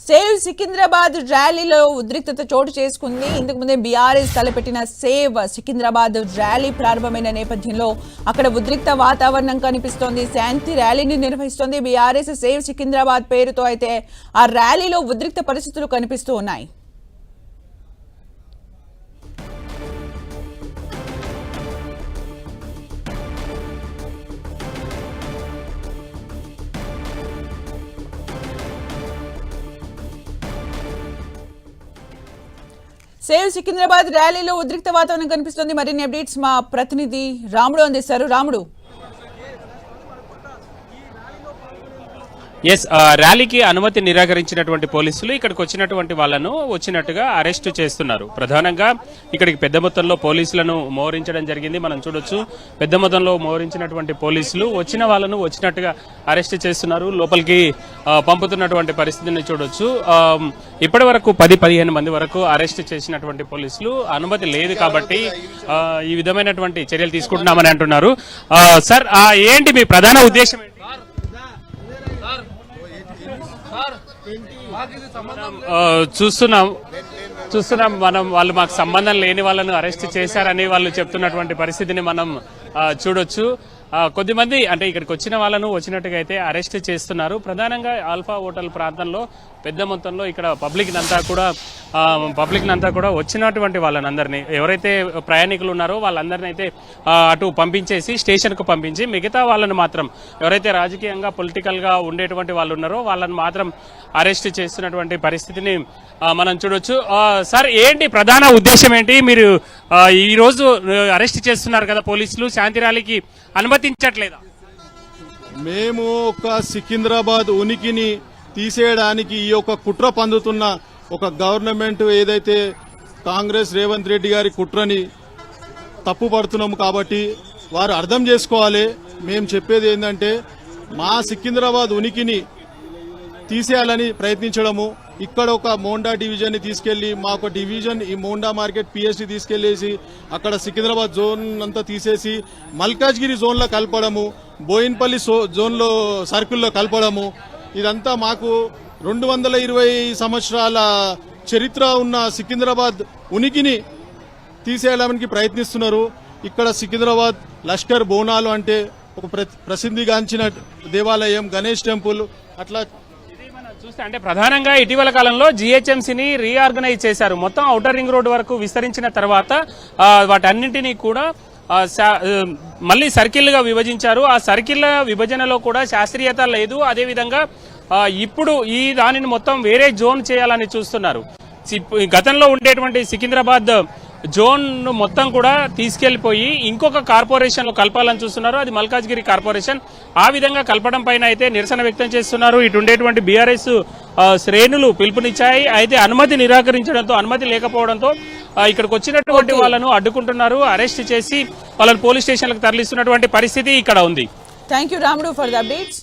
Save Secunderabad ర్యాలీలో ఉద్రిక్తత చోటు చేసుకుంది. ఇంతకు ముందే బీఆర్ఎస్ తలపెట్టిన సేవ్ సికింద్రాబాద్ ర్యాలీ ప్రారంభమైన నేపథ్యంలో అక్కడ ఉద్రిక్త వాతావరణం కనిపిస్తోంది. శాంతి ర్యాలీని నిర్వహిస్తోంది బీఆర్ఎస్. సేవ్ సికింద్రాబాద్ పేరుతో అయితే ఆ ర్యాలీలో ఉద్రిక్త పరిస్థితులు కనిపిస్తూ ఉన్నాయి. సేవ్ సికింద్రాబాద్ ర్యాలీలో ఉద్రిక్త వాతావరణం కనిపిస్తోంది. మరిన్ని అప్డేట్స్ మా ప్రతినిధి రాముడు అందిస్తారు. రాముడు, ర్యాలీకి అనుమతి నిరాకరించినటువంటి పోలీసులు ఇక్కడికి వచ్చినటువంటి వాళ్ళను వచ్చినట్టుగా అరెస్టు చేస్తున్నారు. ప్రధానంగా ఇక్కడికి పెద్ద మొత్తంలో పోలీసులను మోహరించడం జరిగింది. మనం చూడొచ్చు, పెద్ద మొత్తంలో మోహరించినటువంటి పోలీసులు వచ్చిన వాళ్ళను వచ్చినట్టుగా అరెస్టు చేస్తున్నారు. లోపలికి పంపుతున్నటువంటి పరిస్థితిని చూడొచ్చు. ఇప్పటి వరకు 10-15 మంది వరకు అరెస్ట్ చేసినటువంటి పోలీసులు అనుమతి లేదు కాబట్టి ఈ విధమైనటువంటి చర్యలు తీసుకుంటున్నామని అంటున్నారు. సార్, ఏంటి మీ ప్రధాన ఉద్దేశం? చూస్తున్నాం మనం, వాళ్ళు మాకు సంబంధం లేని వాళ్ళను అరెస్ట్ చేశారని వాళ్ళు చెప్తున్నటువంటి పరిస్థితిని మనం చూడొచ్చు. కొద్దిమంది అంటే ఇక్కడికి వచ్చిన వాళ్ళను వచ్చినట్టుగా అయితే అరెస్ట్ చేస్తున్నారు. ప్రధానంగా ఆల్ఫా హోటల్ ప్రాంతంలో పెద్ద మొత్తంలో ఇక్కడ పబ్లిక్ నంతా కూడా వచ్చినటువంటి వాళ్ళని అందరినీ, ఎవరైతే ప్రయాణికులు ఉన్నారో వాళ్ళందరినీ అయితే అటు పంపించేసి స్టేషన్కు పంపించి మిగతా వాళ్ళని మాత్రం, ఎవరైతే రాజకీయంగా పొలిటికల్ గా ఉండేటువంటి వాళ్ళు ఉన్నారో వాళ్ళని మాత్రం అరెస్ట్ చేస్తున్నటువంటి పరిస్థితిని మనం చూడొచ్చు. సార్, ఏంటి ప్రధాన ఉద్దేశం ఏంటి? మీరు ఈ రోజు అరెస్ట్ చేస్తున్నారు కదా పోలీసులు, శాంతి ర్యాలీకి అనుమతించట్లేదా? మేము ఒక సికింద్రాబాద్ ఉనికిని తీసేయడానికి ఈ యొక్క కుట్ర పందుతున్న ఒక గవర్నమెంట్ ఏదైతే కాంగ్రెస్ రేవంత్ రెడ్డి గారి కుట్రని తప్పు పడుతున్నాము కాబట్టి వారు అర్థం చేసుకోవాలి. మేము చెప్పేది ఏంటంటే, మా సికింద్రాబాద్ ఉనికిని తీసేయాలని ప్రయత్నించడము, ఇక్కడ ఒక మోండా డివిజన్ ని తీసుకెళ్లి మా ఒక డివిజన్ ఈ మోండా మార్కెట్ పిఎస్సి తీసుకెళ్లేసి అక్కడ సికింద్రాబాద్ జోన్ అంతా తీసేసి మల్కాజ్గిరి జోన్ లో కలపడము, బోయిన్పల్లి జోన్ లో సర్కిల్లో కలపడము, ఇదంతా మాకు 220 సంవత్సరాల చరిత్ర ఉన్న సికింద్రాబాద్ ఉనికిని తీసేయడానికి ప్రయత్నిస్తున్నారు. ఇక్కడ సికింద్రాబాద్ లష్కర్ బోనాలు అంటే ఒక ప్రసిద్ధిగాంచిన దేవాలయం, గణేష్ టెంపుల్, అట్లా చూస్తే అంటే ప్రధానంగా ఇటీవల కాలంలో జిహెచ్ఎంసీని రీఆర్గనైజ్ చేశారు. మొత్తం ఔటర్ రింగ్ రోడ్ వరకు విస్తరించిన తర్వాత వాటన్నింటినీ కూడా మళ్ళీ సర్కిల్ గా విభజించారు. ఆ సర్కిల్ విభజనలో కూడా శాస్త్రీయత లేదు. అదేవిధంగా ఇప్పుడు ఈ దానిని మొత్తం వేరే జోన్ చేయాలని చూస్తున్నారు. గతంలో ఉండేటువంటి సికింద్రాబాద్ జోన్ మొత్తం కూడా తీసుకెళ్లిపోయి ఇంకొక కార్పొరేషన్ లో కలపాలని చూస్తున్నారు. అది మల్కాజ్గిరి కార్పొరేషన్. ఆ విధంగా కలపడం పైన అయితే నిరసన వ్యక్తం చేస్తున్నారు. ఇటు ఉండేటువంటి బీఆర్ఎస్ శ్రేణులు పిలుపునిచ్చాయి. అయితే అనుమతి నిరాకరించడంతో, అనుమతి లేకపోవడంతో ఇక్కడికి వచ్చినటువంటి వాళ్ళను అడ్డుకుంటున్నారు. అరెస్ట్ చేసి వాళ్ళని పోలీస్ స్టేషన్లకు తరలిస్తున్నటువంటి పరిస్థితి ఇక్కడ ఉంది. థ్యాంక్ యూ రాముడు ఫర్ ద అప్డేట్స్.